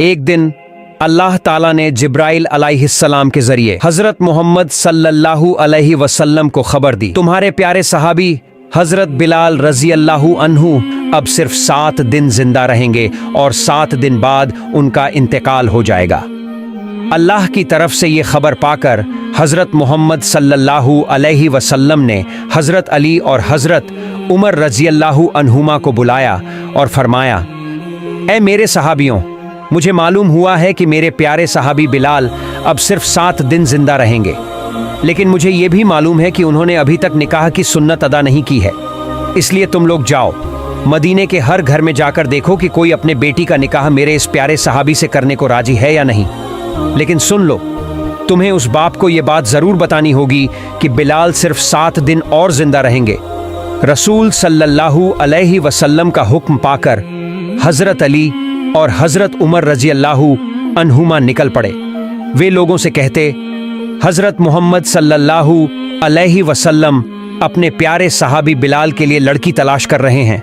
एक दिन अल्लाह ताला ने जिब्राइल अलैहिस्सलाम के जरिए हजरत मोहम्मद सल्लल्लाहु अलैहि वसल्लम को खबर दी, तुम्हारे प्यारे सहाबी हजरत बिलाल रजी अल्लाहु अन्हु अब सिर्फ 7 दिन जिंदा रहेंगे और 7 दिन बाद उनका इंतकाल हो जाएगा। अल्लाह की तरफ से ये खबर पाकर हजरत मोहम्मद सल्लल्लाहु अलैहि वसल्लम ने हजरत अली और हजरत उमर रजी अल्लाहु अन्हुमा को बुलाया और फरमाया, ऐ मेरे सहाबियों, मुझे मालूम हुआ है कि मेरे प्यारे सहाबी बिलाल अब सिर्फ 7 दिन जिंदा रहेंगे, लेकिन मुझे ये भी मालूम है कि उन्होंने अभी तक निकाह की सुन्नत अदा नहीं की है। इसलिए तुम लोग जाओ, मदीने के हर घर में जाकर देखो कि कोई अपने बेटी का निकाह मेरे इस प्यारे सहाबी से करने को राजी है या नहीं। लेकिन सुन लो, तुम्हें उस बाप को ये बात जरूर बतानी होगी कि बिलाल सिर्फ 7 दिन और जिंदा रहेंगे। रसूल सल्लल्लाहु अलैहि वसल्लम का हुक्म पाकर हजरत अली और हजरत उमर रजी अल्लाहु अन्हुमा निकल पड़े। वे लोगों से कहते, हजरत मोहम्मद सल्लल्लाहु अलैहि वसल्लम अपने प्यारे सहाबी बिलाल के लिए लड़की तलाश कर रहे हैं,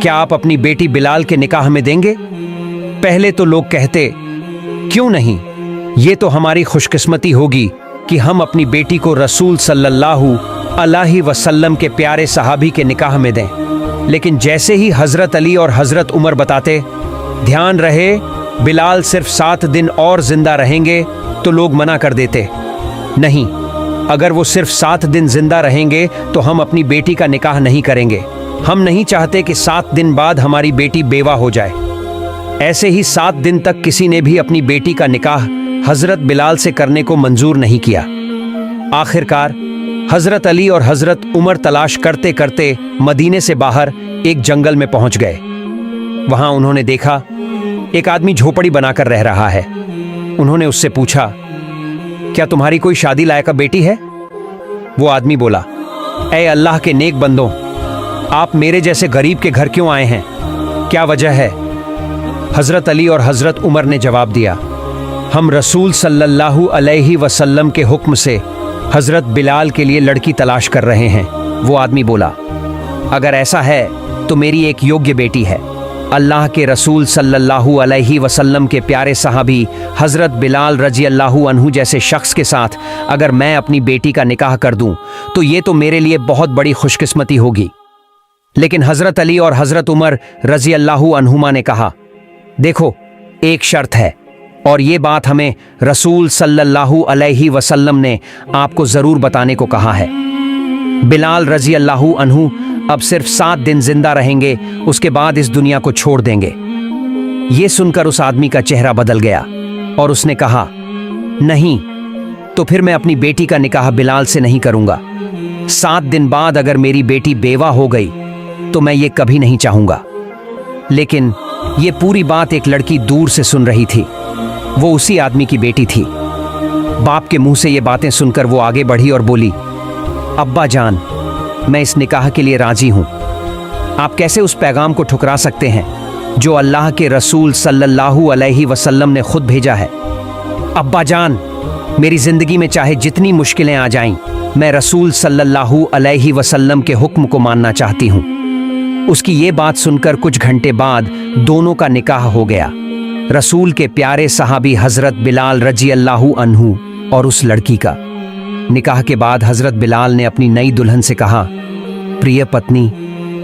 क्या आप अपनी बेटी बिलाल के निकाह में देंगे? पहले तो लोग कहते, क्यों नहीं, ये तो हमारी खुशकिस्मती होगी कि हम अपनी बेटी को रसूल सल्लल्लाहु अलैहि वसल्लम के प्यारे सहाबी के निकाह में दें। लेकिन जैसे ही हजरत अली और हजरत उमर बताते, ध्यान रहे बिलाल सिर्फ 7 दिन और जिंदा रहेंगे, तो लोग मना कर देते, नहीं, अगर वो सिर्फ 7 दिन जिंदा रहेंगे तो हम अपनी बेटी का निकाह नहीं करेंगे। हम नहीं चाहते कि 7 दिन बाद हमारी बेटी बेवा हो जाए। ऐसे ही 7 दिन तक किसी ने भी अपनी बेटी का निकाह हजरत बिलाल से करने को मंजूर नहीं किया। आखिरकार हजरत अली और हजरत उमर तलाश करते करते मदीने से बाहर एक जंगल में पहुंच गए। वहां उन्होंने देखा एक आदमी झोपड़ी बनाकर रह रहा है। उन्होंने उससे पूछा, क्या तुम्हारी कोई शादी लायक बेटी है? वो आदमी बोला, ऐ अल्लाह के नेक बंदों, आप मेरे जैसे गरीब के घर क्यों आए हैं? क्या वजह है? हजरत अली और हजरत उमर ने जवाब दिया, हम रसूल सल्लल्लाहु अलैहि वसल्लम के हुक्म से हजरत बिलाल के लिए लड़की तलाश कर रहे हैं। वो आदमी बोला, अगर ऐसा है तो मेरी एक योग्य बेटी है। अल्लाह के रसूल सल्लल्लाहु अलैहि वसल्लम के प्यारे सहाबी हजरत बिलाल रजी अल्लाहु अन्हु जैसे शख्स के साथ अगर मैं अपनी बेटी का निकाह कर दूं तो ये तो मेरे लिए बहुत बड़ी खुशकिस्मती होगी। लेकिन हजरत अली और हजरत उमर रजी अल्लाहु अन्हुमा ने कहा, देखो, एक शर्त है और ये बात हमें रसूल सल्लल्लाहु अलैहि वसल्लम ने आपको जरूर बताने को कहा है। बिलाल रजी अल्लाहु अन्हु अब सिर्फ 7 दिन जिंदा रहेंगे, उसके बाद इस दुनिया को छोड़ देंगे। ये सुनकर उस आदमी का चेहरा बदल गया और उसने कहा, नहीं, तो फिर मैं अपनी बेटी का निकाह बिलाल से नहीं करूंगा। 7 दिन बाद अगर मेरी बेटी बेवा हो गई तो मैं ये कभी नहीं चाहूंगा। लेकिन ये पूरी बात एक लड़की दूर से सुन रही थी। वो उसी आदमी की बेटी थी। बाप के मुंह से ये बातें सुनकर वो आगे बढ़ी और बोली, अब्बा जान, मैं इस निकाह के लिए राजी हूं। आप कैसे उस पैगाम को ठुकरा सकते हैं जो अल्लाह के रसूल सल्लल्लाहु अलैहि वसल्लम ने खुद भेजा है? अब्बा जान, मेरी जिंदगी में चाहे जितनी मुश्किलें आ जाएं, मैं रसूल सल्लल्लाहु अलैहि वसल्लम के हुक्म को मानना चाहती हूं। उसकी ये बात सुनकर कुछ घंटे बाद दोनों का निकाह हो गया। रसूल के प्यारे सहाबी हजरत बिलाल रजी अल्लाहु अन्हु और उस लड़की का। निकाह के बाद हजरत बिलाल ने अपनी नई दुल्हन से कहा, प्रिय पत्नी,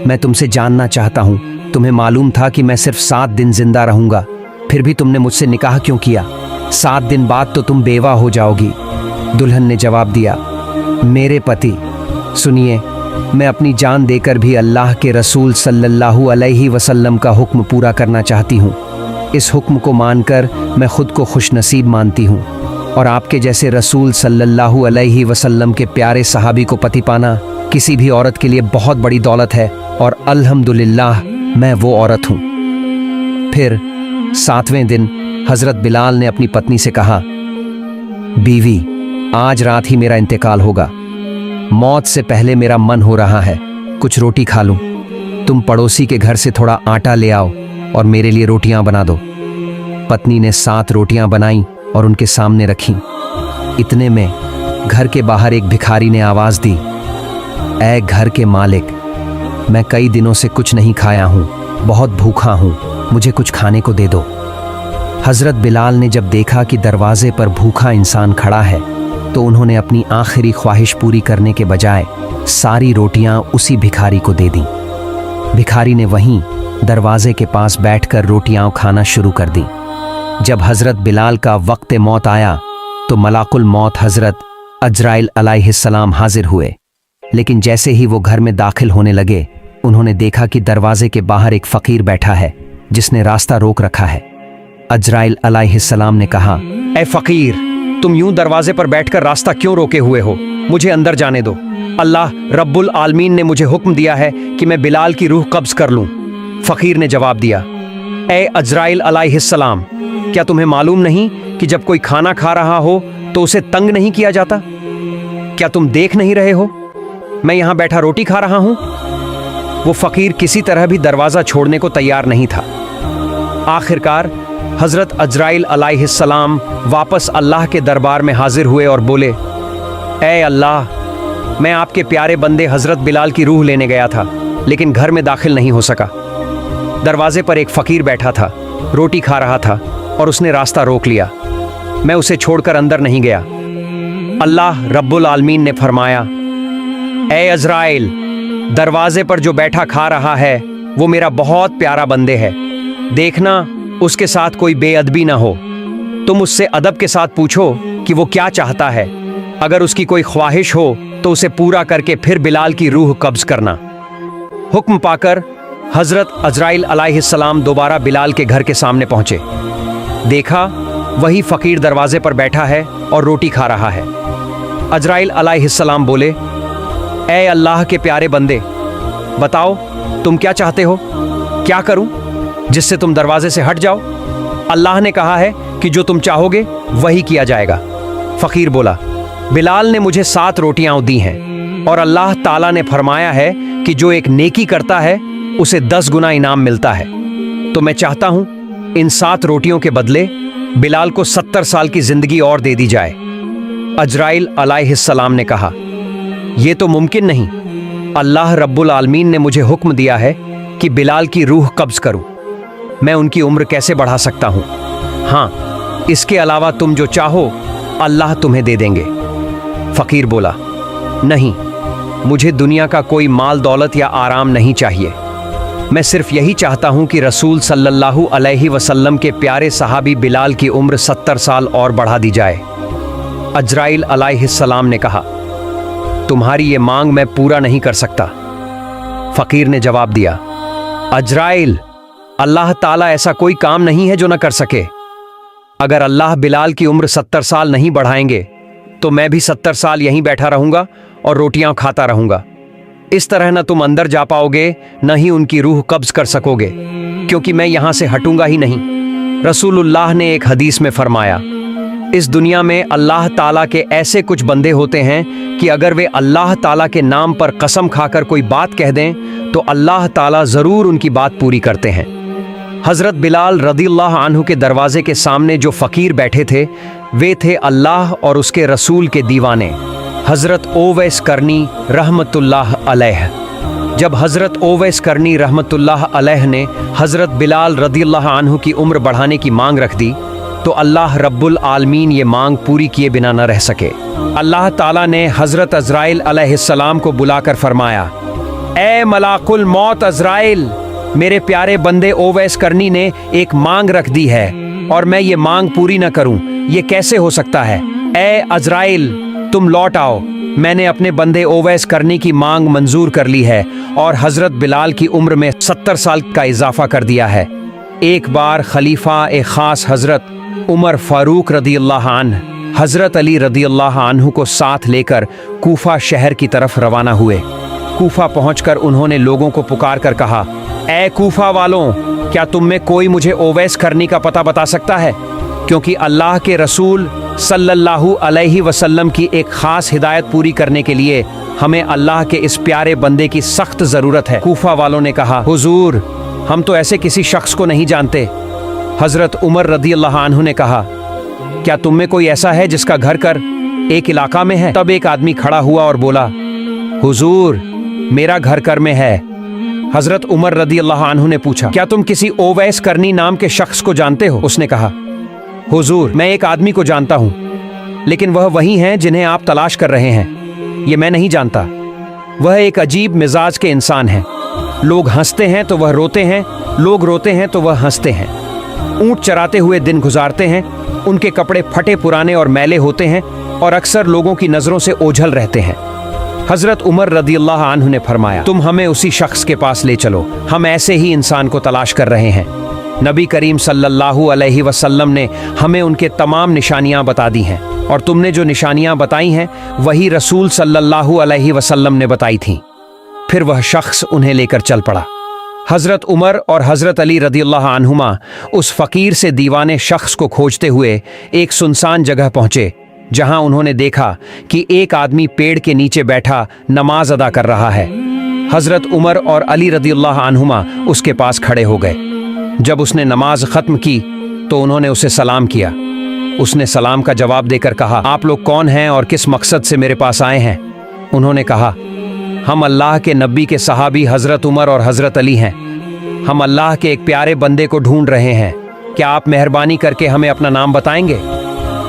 मैं तुमसे जानना चाहता हूं, तुम्हें मालूम था कि मैं सिर्फ 7 दिन जिंदा रहूंगा, फिर भी तुमने मुझसे निकाह क्यों किया? 7 दिन बाद तो तुम बेवा हो जाओगी। दुल्हन ने जवाब दिया, मेरे पति, सुनिए, मैं अपनी जान देकर भी अल्लाह के रसूल सल्लल्लाहु अलैहि वसल्लम का हुक्म पूरा करना चाहती हूँ। इस हुक्म को मानकर मैं खुद को खुशनसीब मानती हूँ और आपके जैसे रसूल सल्लल्लाहु अलैहि वसल्लम के प्यारे सहाबी को पति पाना किसी भी औरत के लिए बहुत बड़ी दौलत है और अल्हम्दुलिल्लाह मैं वो औरत हूँ। फिर 7वें दिन हजरत बिलाल ने अपनी पत्नी से कहा, बीवी, आज रात ही मेरा इंतकाल होगा। मौत से पहले मेरा मन हो रहा है कुछ रोटी खा लूं। तुम पड़ोसी के घर से थोड़ा आटा ले आओ और मेरे लिए रोटियां बना दो। पत्नी ने 7 रोटियां बनाई और उनके सामने रखी। इतने में घर के बाहर एक भिखारी ने आवाज दी, ऐ घर के मालिक, मैं कई दिनों से कुछ नहीं खाया हूँ, बहुत भूखा हूँ, मुझे कुछ खाने को दे दो। हजरत बिलाल ने जब देखा कि दरवाजे पर भूखा इंसान खड़ा है तो उन्होंने अपनी आखिरी ख्वाहिश पूरी करने के बजाय सारी रोटियां उसी भिखारी को दे दी। भिखारी ने वहीं दरवाजे के पास बैठकर रोटियां खाना शुरू कर दी। जब हजरत बिलाल का वक्त मौत आया तो मलाकुल मौत हजरत अजराइल अलैहिस्सलाम हाजिर हुए, लेकिन जैसे ही वो घर में दाखिल होने लगे उन्होंने देखा कि दरवाजे के बाहर एक फकीर बैठा है जिसने रास्ता रोक रखा है। अजराइल अलैहिस्सलाम ने कहा, ए फकीर, तुम यूं दरवाजे पर बैठकर रास्ता क्यों रोके हुए हो? मुझे अंदर जाने दो। अल्लाह रब्बुल आलमीन ने मुझे हुक्म दिया है कि मैं बिलाल की रूह कब्ज कर लूं। फकीर ने जवाब दिया, ए अजराइल अलैहिस्सलाम, क्या तुम्हें मालूम नहीं कि जब कोई खाना खा रहा हो तो उसे तंग नहीं किया जाता? क्या तुम देख नहीं रहे हो मैं यहां बैठा रोटी खा रहा हूं? वो फकीर किसी तरह भी दरवाजा छोड़ने को तैयार नहीं था। आखिरकार हजरत अजराइल अलैहिस्सलाम वापस अल्लाह के दरबार में हाजिर हुए और बोले, ए अल्लाह, मैं आपके प्यारे बंदे हजरत बिलाल की रूह लेने गया था लेकिन घर में दाखिल नहीं हो सका। दरवाजे पर एक फकीर बैठा था, रोटी खा रहा था और उसने रास्ता रोक लिया। मैं उसे छोड़कर अंदर नहीं गया। अल्लाह रब्बुल आलमीन ने फरमाया, ए अजराइल, दरवाजे पर जो बैठा खा रहा है वो मेरा बहुत प्यारा बंदे है, देखना उसके साथ कोई बेअदबी ना हो। तुम उससे अदब के साथ पूछो कि वो क्या चाहता है। अगर उसकी कोई ख्वाहिश हो तो उसे पूरा करके फिर बिलाल की रूह कब्ज करना। हुक्म पाकर हजरत अजराइल अलैहिस्सलाम दोबारा बिलाल के घर के सामने पहुंचे। देखा वही फकीर दरवाजे पर बैठा है और रोटी खा रहा है। अजराइल अलैहिस्सलाम बोले, ए अल्लाह के प्यारे बंदे, बताओ तुम क्या चाहते हो? क्या करूं जिससे तुम दरवाजे से हट जाओ? अल्लाह ने कहा है कि जो तुम चाहोगे वही किया जाएगा। फकीर बोला, बिलाल ने मुझे 7 रोटियां दी हैं और अल्लाह ताला ने फरमाया है कि जो एक नेकी करता है उसे 10 गुना इनाम मिलता है। तो मैं चाहता हूं इन 7 रोटियों के बदले बिलाल को 70 साल की जिंदगी और दे दी जाए। अजराइल अलैहिस्सलाम ने कहा, यह तो मुमकिन नहीं। अल्लाह रब्बुल आलमीन ने मुझे हुक्म दिया है कि बिलाल की रूह कब्ज करूं। मैं उनकी उम्र कैसे बढ़ा सकता हूं? हाँ, इसके अलावा तुम जो चाहो अल्लाह तुम्हें दे देंगे। फकीर बोला, नहीं, मुझे दुनिया का कोई माल दौलत या आराम नहीं चाहिए। मैं सिर्फ यही चाहता हूं कि रसूल सल्लल्लाहु अलैहि वसल्लम के प्यारे सहाबी बिलाल की उम्र 70 साल और बढ़ा दी जाए। अजराइल अलैहिस्सलाम ने कहा, तुम्हारी ये मांग मैं पूरा नहीं कर सकता। फकीर ने जवाब दिया, अजराइल, अल्लाह ताला ऐसा कोई काम नहीं है जो न कर सके। अगर अल्लाह बिलाल की उम्र 70 साल नहीं बढ़ाएंगे तो मैं भी 70 साल यहीं बैठा रहूंगा और रोटियां खाता रहूंगा। इस तरह न तुम अंदर जा पाओगे न ही उनकी रूह कब्ज कर सकोगे, क्योंकि मैं यहां से हटूंगा ही नहीं। रसूलुल्लाह ने एक हदीस में फरमाया, इस दुनिया में अल्लाह ताला के ऐसे कुछ बंदे होते हैं कि अगर वे अल्लाह ताला के नाम पर कसम खाकर कोई बात कह दें तो अल्लाह ताला जरूर उनकी बात पूरी करते हैं। हजरत बिलाल रदियल्लाहु अन्हु के दरवाजे के सामने जो फकीर बैठे थे वे थे अल्लाह और उसके रसूल के दीवाने हजरत ओवैस करनी रहमतुल्लाह अलैह। जब हजरत ओवैस करनी रहमतुल्लाह अलैह ने हजरत बिलाल रदियल्लाहु अन्हु की उम्र बढ़ाने की मांग रख दी तो अल्लाह रब्बुल आलमीन ये मांग पूरी किए बिना न रह सके। अल्लाह ताला ने हजरत अजराइल अलैहिस्सलाम को बुलाकर फरमाया, ए मलाकुल मौत अजराइल, मेरे प्यारे बंदे ओवैस करनी ने एक मांग रख दी है और मैं ये मांग पूरी न करूं, ये कैसे हो सकता है? ए अजराइल, तुम लौट आओ। मैंने अपने बंदे ओवैस करनी की मांग मंजूर कर ली है और हजरत बिलाल की उम्र में 70 साल का इजाफा कर दिया है। एक बार खलीफा ए खास हजरत उमर फारूक रदियल्लाहु अन्हु हजरत अली रदियल्लाहु अन्हु को साथ लेकर कूफा शहर की तरफ रवाना हुए। कूफा पहुंचकर उन्होंने लोगों को पुकार कर कहा, ए कूफा वालों, क्या तुम में कोई मुझे ओवैस करनी का पता बता सकता है? क्योंकि अल्लाह के रसूल सल्लल्लाहु अलैहि वसल्लम की एक खास हिदायत पूरी करने के लिए हमें अल्लाह के इस प्यारे बंदे की सख्त जरूरत है। कूफा वालों ने कहा, हुजूर, हम तो ऐसे किसी शख्स को नहीं जानते। हजरत उमर रदियल्लाहु अन्हु ने कहा, क्या तुम में कोई ऐसा है जिसका घर कर एक इलाका में है? तब एक आदमी खड़ा हुआ और बोला, हुजूर, मेरा घर कर में है। हजरत उमर रदियल्लाहु अन्हु ने पूछा, क्या तुम किसी ओवैस करनी नाम के शख्स को जानते हो? उसने कहा, हुजूर, मैं एक आदमी को जानता हूँ, लेकिन वह वही हैं जिन्हें आप तलाश कर रहे हैं। ये मैं नहीं जानता। वह एक अजीब मिजाज के इंसान हैं। लोग हंसते हैं तो वह रोते हैं, लोग रोते हैं तो वह हंसते हैं। ऊंट चराते हुए दिन गुजारते हैं। उनके कपड़े फटे पुराने और मैले होते हैं और अक्सर लोगों की नजरों से ओझल रहते हैं। हजरत उमर रदियल्लाहु अन्हु ने फरमाया, तुम हमें उसी शख्स के पास ले चलो, हम ऐसे ही इंसान को तलाश कर रहे हैं। नबी करीम सल्लल्लाहु अलैहि वसल्लम ने हमें उनके तमाम निशानियां बता दी हैं, और तुमने जो निशानियां बताई हैं वही रसूल सल्लल्लाहु अलैहि वसल्लम ने बताई थीं। फिर वह शख्स उन्हें लेकर चल पड़ा। हजरत उमर और हजरत अली रदियल्लाहु अन्हुमा उस फकीर से दीवाने शख्स को खोजते हुए एक सुनसान जगह पहुंचे, जहां उन्होंने देखा कि एक आदमी पेड़ के नीचे बैठा नमाज अदा कर रहा है। हजरत उमर और अली रदियल्लाहु अन्हुमा उसके पास खड़े हो गए। जब उसने नमाज खत्म की तो उन्होंने उसे सलाम किया। उसने सलाम का जवाब देकर कहा, आप लोग कौन हैं और किस मकसद से मेरे पास आए हैं? उन्होंने कहा, हम अल्लाह के नबी के सहाबी हजरत उमर और हजरत अली हैं। हम अल्लाह के एक प्यारे बंदे को ढूंढ रहे हैं। क्या आप मेहरबानी करके हमें अपना नाम बताएंगे?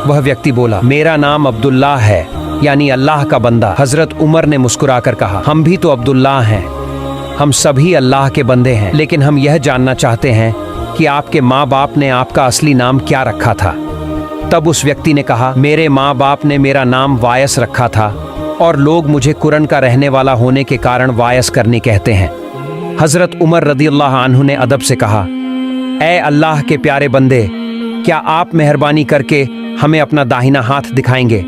वह व्यक्ति बोला, मेरा नाम अब्दुल्लाह है, यानी अल्लाह का बंदा। हजरत उमर ने मुस्कुराकर कहा, हम भी तो अब्दुल्लाह हैं। हम सभी अल्लाह के बंदे हैं, लेकिन हम यह जानना चाहते हैं कि आपके माँ बाप ने आपका असली नाम क्या रखा था। तब उस व्यक्ति ने कहा, मेरे माँ बाप ने मेरा नाम वायस रखा था, और लोग मुझे कुरन का रहने वाला होने के कारण वायस करनी कहते हैं। हजरत उमर रदियल्लाहु अन्हु ने अदब से कहा, ऐ अल्लाह के प्यारे बंदे, क्या आप मेहरबानी करके हमें अपना दाहिना हाथ दिखाएंगे?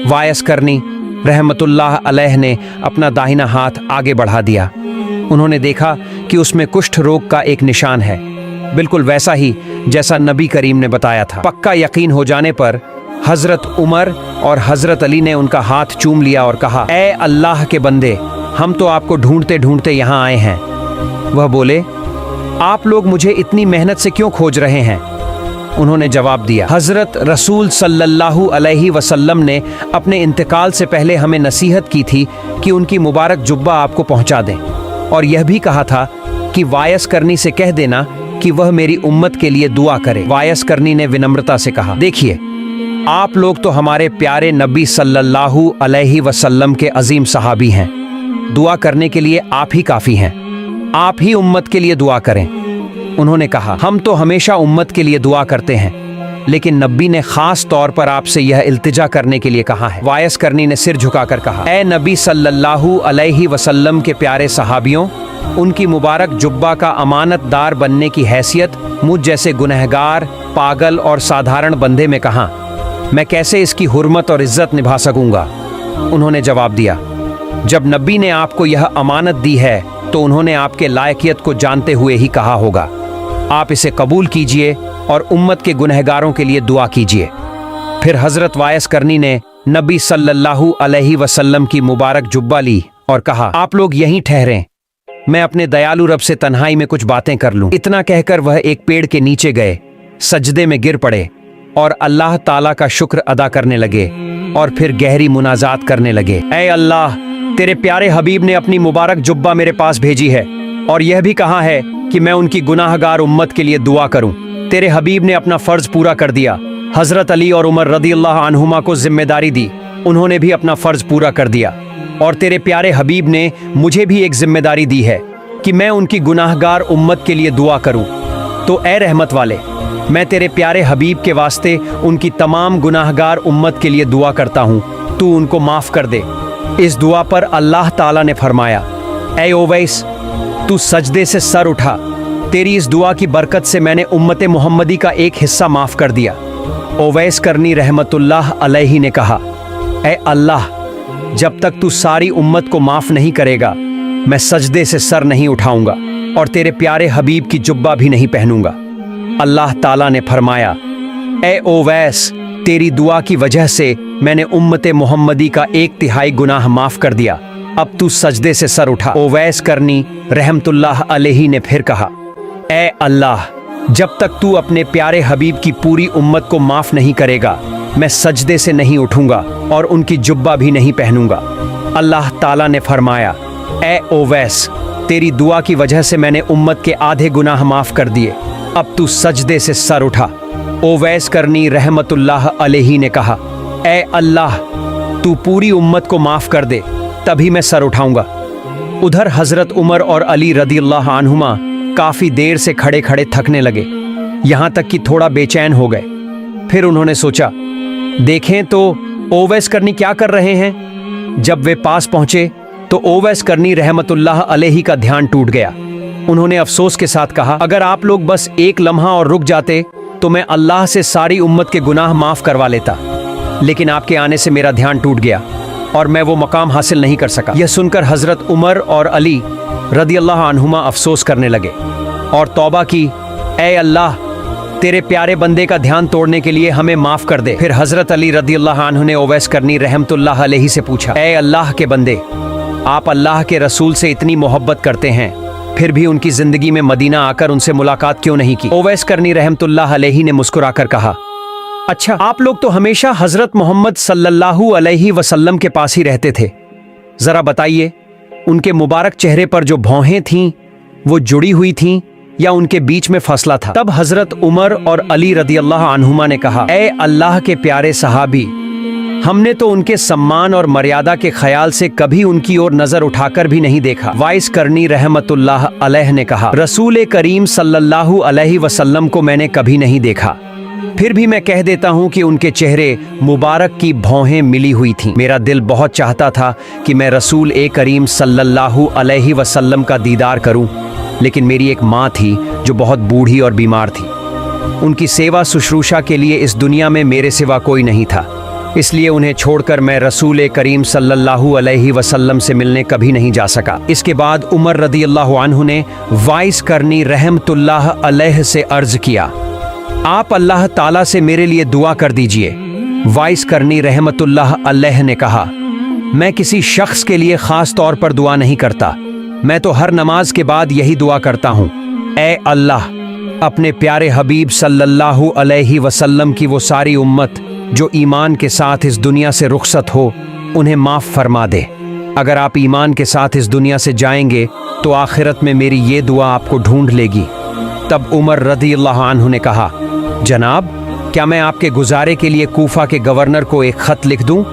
वायस करनी रहमतुल्लाह अलैह ने अपना दाहिना हाथ आगे बढ़ा दिया। उन्होंने देखा कि उसमें कुष्ठ रोग का एक निशान है, बिल्कुल वैसा ही जैसा नबी करीम ने बताया था। पक्का यकीन हो जाने पर हजरत उमर और हजरत अली ने उनका हाथ चूम लिया और कहा, ऐ अल्लाह के बंदे, हम तो आपको ढूंढते ढूंढते यहाँ आए हैं। वह बोले, आप लोग मुझे इतनी मेहनत से क्यों खोज रहे हैं? उन्होंने जवाब दिया, हजरत रसूल सल्लल्लाहु अलैहि वसल्लम ने अपने इंतकाल से पहले हमें नसीहत की थी कि उनकी मुबारक जुब्बा आपको पहुंचा दें, और यह भी कहा था कि वायस करनी से कह देना कि वह मेरी उम्मत के लिए दुआ करे। वायस करनी ने विनम्रता से कहा, देखिए, आप लोग तो हमारे प्यारे नबी सल्लल्लाहु अलैहि वसल्लम के अजीम सहाबी हैं। दुआ करने के लिए आप ही काफी हैं। आप ही उम्मत के लिए दुआ करें। उन्होंने कहा, हम तो हमेशा उम्मत के लिए दुआ करते हैं, लेकिन नबी ने खास तौर पर आपसे यह इल्तिजा करने के लिए कहा है। वायस करनी ने सिर झुकाकर कहा, ऐ नबी सल्लल्लाहु अलैहि वसल्लम के प्यारे सहाबियों, उनकी मुबारक जुब्बा का अमानतदार बनने की हैसियत मुझ जैसे गुनहगार, पागल और साधारण बंदे में कहाँ? मैं कैसे इसकी हुर्मत और इज्जत निभा सकूंगा? उन्होंने जवाब दिया, जब नबी ने आपको यह अमानत दी है तो उन्होंने आपके लायकियत को जानते हुए ही कहा होगा। आप इसे कबूल कीजिए और उम्मत के गुनहगारों के लिए दुआ कीजिए। फिर हजरत वायस करनी ने नबी सल्लल्लाहु अलैहि वसल्लम की मुबारक जुब्बा ली और कहा, आप लोग यहीं ठहरें, मैं अपने दयालु रब से तन्हाई में कुछ बातें कर लूं। इतना कहकर वह एक पेड़ के नीचे गए, सजदे में गिर पड़े और अल्लाह ताला का शुक्र अदा करने लगे, और फिर गहरी मुनाजात करने लगे। ऐ अल्लाह, तेरे प्यारे हबीब ने अपनी मुबारक जुब्बा मेरे पास भेजी है, और यह भी कहा है कि मैं उनकी गुनाहगार उम्मत के लिए दुआ करूं। तेरे हबीब ने अपना फर्ज पूरा कर दिया। हजरत अली और उमर रदियल्लाहु अन्हुमा को जिम्मेदारी दी, उन्होंने भी अपना फर्ज पूरा कर दिया। और तेरे प्यारे हबीब ने मुझे भी एक जिम्मेदारी दी है कि मैं उनकी गुनाहगार उम्मत के लिए दुआ करूं। तो ए रहमत वाले, मैं तेरे प्यारे हबीब के वास्ते उनकी तमाम गुनाहगार उम्मत के लिए दुआ करता हूं, तू उनको माफ कर दे। इस दुआ पर अल्लाह ताला ने फरमाया, ऐ ओवैस, तू सजदे से सर उठा, तेरी इस दुआ की बरकत से मैंने उम्मत मोहम्मदी का एक हिस्सा माफ कर दिया। ओवैस करनी रहमतुल्लाह अलैहि ने कहा, ऐ अल्लाह, जब तक तू सारी उम्मत को माफ नहीं करेगा, मैं सजदे से सर नहीं उठाऊंगा और तेरे प्यारे हबीब की जुब्बा भी नहीं पहनूंगा। अल्लाह ताला ने फरमाया, ऐ ओवैस, तेरी दुआ की वजह से मैंने उम्मत मोहम्मदी का 1/3 गुनाह माफ कर दिया, अब तू सजदे से सर उठा। ओवैस करनी रहमतुल्लाह अलैहि ने फिर कहा, ऐ अल्लाह, जब तक तू अपने प्यारे हबीब की पूरी उम्मत को माफ नहीं करेगा, मैं सजदे से नहीं उठूंगा और उनकी जुब्बा भी नहीं पहनूंगा। अल्लाह ताला ने फरमाया, ऐ ओवैस, तेरी दुआ की वजह से मैंने उम्मत के आधे गुनाह माफ कर दिए, अब तू सजदे से सर उठा। ओवैस करनी रहमतुल्लाह अलैहि ने कहा, ए अल्लाह, तू पूरी उम्मत को माफ कर दे, तभी मैं सर उठाऊंगा। उधर हजरत उमर और अली रदियल्लाहु अन्हुमा काफी देर से खड़े खड़े थकने लगे, यहां तक कि थोड़ा बेचैन हो गए। फिर उन्होंने सोचा, देखें तो ओवैस करनी क्या कर रहे हैं। जब वे पास पहुंचे तो ओवैस करनी रहमतुल्लाह अलैहि का ध्यान टूट गया। उन्होंने अफसोस के साथ कहा, अगर आप लोग बस एक लम्हा और रुक जाते तो मैं अल्लाह से सारी उम्मत के गुनाह माफ करवा लेता, लेकिन आपके आने से मेरा ध्यान टूट गया और मैं वो मकाम हासिल नहीं कर सका। यह सुनकर हजरत उमर और अली रदियल्लाहु अन्हुमा अफसोस करने लगे और तौबा की, ए अल्लाह, तेरे प्यारे बंदे का ध्यान तोड़ने के लिए हमें माफ कर दे। फिर हजरत अली रदियल्लाहु अन्हु ने ओवैस करनी रहमतुल्लाह अलैहि से पूछा, ए अल्लाह के बंदे, आप अल्लाह के रसूल से इतनी मोहब्बत करते हैं, फिर भी उनकी जिंदगी में मदीना आकर उनसे मुलाकात क्यों नहीं की। ओवैस करनी रहमतुल्लाह अलैहि ने मुस्कुराकर कहा, अच्छा, आप लोग तो हमेशा हजरत मोहम्मद सल्लल्लाहु अलैहि वसल्लम के पास ही रहते थे, जरा बताइए, उनके मुबारक चेहरे पर जो भौहें थीं वो जुड़ी हुई थीं या उनके बीच में फसला था। तब हजरत उमर और अली रदियल्लाहु अन्हुमा ने कहा, ए अल्लाह के प्यारे सहाबी, हमने तो उनके सम्मान और मर्यादा के ख्याल से कभी उनकी ओर नजर उठाकर भी नहीं देखा। वाइस करनी रहमतुल्लाह अलैह ने कहा, रसूल करीम सल्लल्लाहु अलैहि वसल्लम को मैंने कभी नहीं देखा, फिर भी मैं कह देता हूँ कि उनके चेहरे मुबारक की भौहें मिली हुई थीं। मेरा दिल बहुत चाहता था कि मैं रसूल करीम सल्लल्लाहु अलैहि वसल्लम का दीदार करूं, लेकिन मेरी एक माँ थी जो बहुत बूढ़ी और बीमार थी। उनकी सेवा शुश्रूषा के लिए इस दुनिया में मेरे सिवा कोई नहीं था, इसलिए उन्हें छोड़कर मैं रसूल करीम सल्लल्लाहु अलैहि वसल्लम से मिलने कभी नहीं जा सका। इसके बाद उमर रदियल्लाहु अन्हु ने वाइस करनी रहमतुल्लाह अलैह से अर्ज किया, आप अल्लाह ताला से मेरे लिए दुआ कर दीजिए। वाइस करनी रहमतुल्लाह अलैह ने कहा, मैं किसी शख्स के लिए खास तौर पर दुआ नहीं करता, मैं तो हर नमाज के बाद यही दुआ करता हूँ, ए अल्लाह, अपने प्यारे हबीब सल्लल्लाहु अलैहि वसल्लम की वो सारी उम्मत जो ईमान के साथ इस दुनिया से रुखसत हो, उन्हें माफ़ फरमा दे। अगर आप ईमान के साथ इस दुनिया से जाएंगे तो आखिरत में मेरी ये दुआ आपको ढूंढ लेगी। तब उमर रदियल्लाहु अन्हु ने कहा, जनाब, क्या मैं आपके गुजारे के लिए कूफा के गवर्नर को एक खत लिख दूं,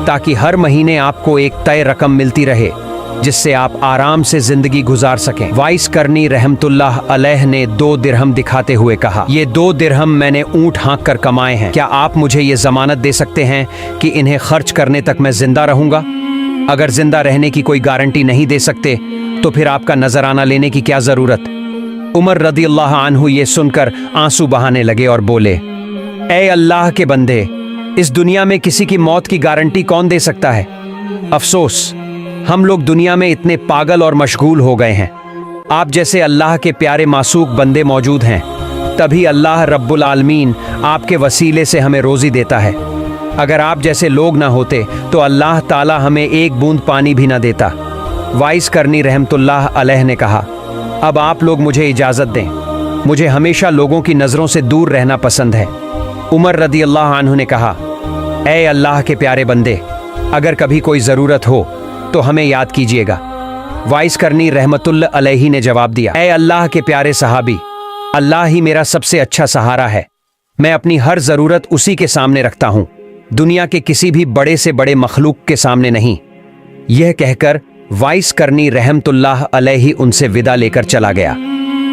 ताकि हर महीने आपको एक तय रकम मिलती रहे जिससे आप आराम से जिंदगी गुजार सकें। वाइस करनी रहमतुल्लाह अलैह ने 2 दिरहम दिखाते हुए कहा, ये 2 दिरहम मैंने ऊंट हाँक कर कमाए हैं, क्या आप मुझे ये जमानत दे सकते हैं कि इन्हें खर्च करने तक मैं जिंदा रहूंगा। अगर जिंदा रहने की कोई गारंटी नहीं दे सकते तो फिर आपका नजराना लेने की क्या जरूरत। उमर रदियल्लाहु अन्हु ये सुनकर आंसू बहाने लगे और बोले, ए अल्लाह के बंदे, इस दुनिया में किसी की मौत की गारंटी कौन दे सकता है। अफसोस, हम लोग दुनिया में इतने पागल और मशगूल हो गए हैं। आप जैसे अल्लाह के प्यारे मासूक बंदे मौजूद हैं, तभी अल्लाह रब्बुल आलमीन आपके वसीले से हमें रोजी देता है। अगर आप जैसे लोग ना होते तो अल्लाह ताला हमें एक बूंद पानी भी ना देता। वाइस करनी रहमतुल्लाह अलैह ने कहा, अब आप लोग मुझे इजाज़त दें, मुझे हमेशा लोगों की नज़रों से दूर रहना पसंद है। उमर रदियल्लाहु अन्हु ने कहा, ए अल्लाह के प्यारे बंदे, अगर कभी कोई ज़रूरत हो तो हमें याद कीजिएगा। वाइस करनी रहमतुल्लाह अलैहि ने जवाब दिया, ए अल्लाह के प्यारे सहाबी, अल्लाह ही मेरा सबसे अच्छा सहारा है, मैं अपनी हर ज़रूरत उसी के सामने रखता हूँ, दुनिया के किसी भी बड़े से बड़े मखलूक के सामने नहीं। यह कहकर वाइस करनी रहमतुल्लाह अलैहि उनसे विदा लेकर चला गया।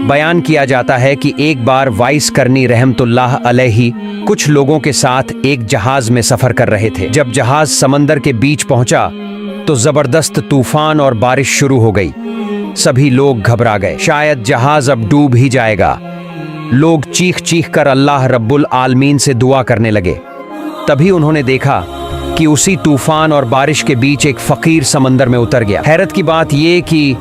बयान किया जाता है कि एक बार वाइस करनी रहमतुल्लाह अलैहि कुछ लोगों के साथ एक जहाज में सफर कर रहे थे। जब जहाज समंदर के बीच पहुंचा तो जबरदस्त तूफान और बारिश शुरू हो गई। सभी लोग घबरा गए, शायद जहाज अब डूब ही जाएगा। लोग चीख चीख कर अल्लाह रब्बुल आलमीन से दुआ करने लगे। तभी उन्होंने देखा कि उसी तूफान और बारिश के बीच एक फकीर समंदर में उतर गया। हैरत की बात यह कि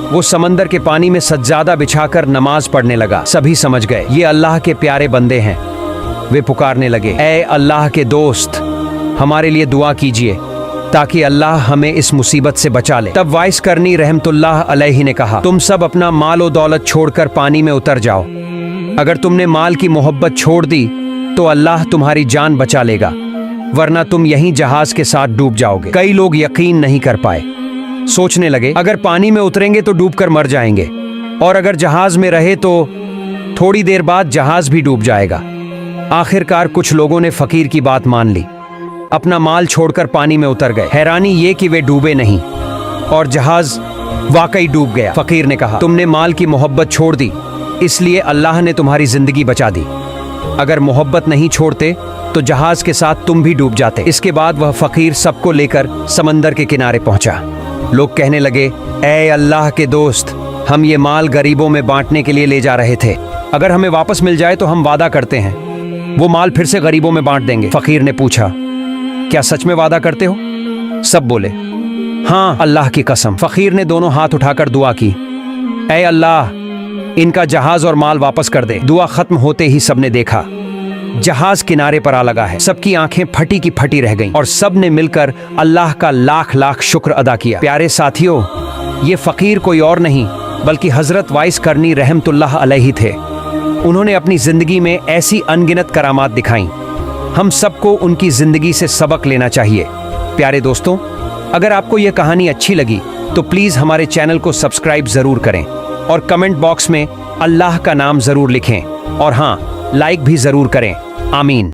वो समंदर के पानी में सज्जादा बिछाकर नमाज पढ़ने लगा। सभी समझ गए ये अल्लाह के प्यारे बंदे हैं। वे पुकारने लगे, ए अल्लाह के दोस्त, हमारे लिए दुआ कीजिए ताकि अल्लाह हमें इस मुसीबत से बचा ले। तब वाइस करनी रहमतुल्लाह अलैहि ने कहा, तुम सब अपना माल और दौलत छोड़कर पानी में उतर जाओ। अगर तुमने माल की मोहब्बत छोड़ दी तो अल्लाह तुम्हारी जान बचा लेगा, वरना तुम यहीं जहाज के साथ डूब जाओगे। कई लोग यकीन नहीं कर पाए, सोचने लगे अगर पानी में उतरेंगे तो डूबकर मर जाएंगे, और अगर जहाज में रहे तो थोड़ी देर बाद जहाज भी डूब जाएगा। आखिरकार कुछ लोगों ने फकीर की बात मान ली, अपना माल छोड़कर पानी में उतर गए। हैरानी ये कि वे डूबे नहीं और जहाज वाकई डूब गया। फकीर ने कहा, तुमने माल की मोहब्बत छोड़ दी, इसलिए अल्लाह ने तुम्हारी जिंदगी बचा दी। अगर मोहब्बत नहीं छोड़ते तो जहाज के साथ तुम भी डूब जाते। इसके बाद वह फकीर सबको लेकर समंदर के किनारे पहुंचा। लोग कहने लगे, ऐ अल्लाह के दोस्त, हम ये माल गरीबों में बांटने के लिए ले जा रहे थे। अगर हमें वापस मिल जाए तो हम वादा करते हैं वो माल फिर से गरीबों में बांट देंगे। फकीर ने पूछा, क्या सच में वादा करते हो? सब बोले, हाँ अल्लाह की कसम। फकीर ने दोनों हाथ उठाकर दुआ की, ऐ अल्लाह, इनका जहाज और माल वापस कर दे। दुआ खत्म होते ही सबने देखा जहाज किनारे पर आ लगा है। सबकी आंखें फटी की फटी रह गईं और सब ने मिलकर अल्लाह का लाख लाख शुक्र अदा किया। प्यारे साथियों, ये फकीर कोई और नहीं बल्कि हजरत वाइस करनी रहमतुल्लाह अलैहि थे। उन्होंने अपनी जिंदगी में ऐसी अनगिनत करामात दिखाई। हम सबको उनकी जिंदगी से सबक लेना चाहिए। प्यारे दोस्तों, अगर आपको यह कहानी अच्छी लगी तो प्लीज हमारे चैनल को सब्सक्राइब जरूर करें और कमेंट बॉक्स में अल्लाह का नाम जरूर लिखें और हाँ, लाइक भी जरूर करें। आमीन।